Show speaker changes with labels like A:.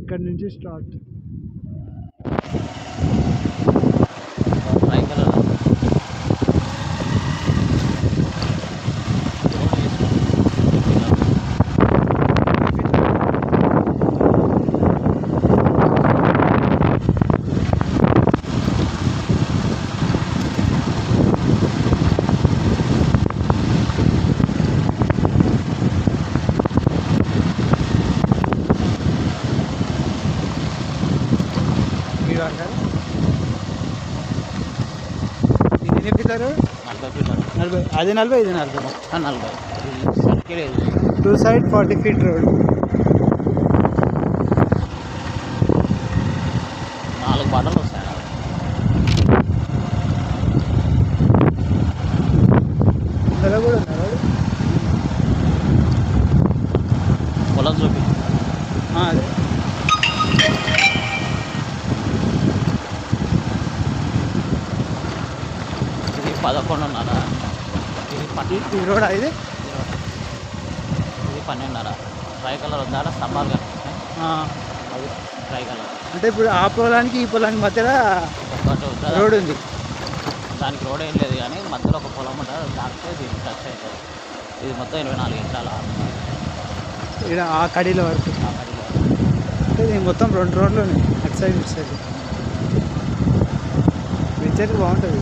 A: ఇక్కడ నుంచి స్టార్ట్. ఇది ఎన్ని ఫీట్లరు? 40. అది 40, ఇది 40. 2 side 40 feet రోడ్.
B: 4 పాటలు వస్తాయి.
A: ఇందులో కూడా ఉన్నారు
B: పొలం చూపి.
A: అదే
B: ఇది 11:30.
A: ఈ రోడ్ ఇది
B: 12:30. ట్రై కలర్ ఉందా? స్తంభాలు కనిపిస్తాయి. అది ట్రై కలర్.
A: అంటే ఇప్పుడు ఆ పొలానికి ఈ పొలానికి మధ్యలో రోడ్ ఉంది.
B: దానికి రోడ్ ఏం లేదు కానీ మధ్యలో ఒక పొలం ఉంటుంది. దానికే దీనికి టచ్ అవుతుంది. ఇది మొత్తం 24 ఎకరాల.
A: ఇక్కడ ఆ కడీల వరకు. అంటే ఇది మొత్తం 2 రోడ్లు ఉన్నాయి, అటు సైడ్ ఇటు సైడ్. వెంచర్ బాగుంటుంది.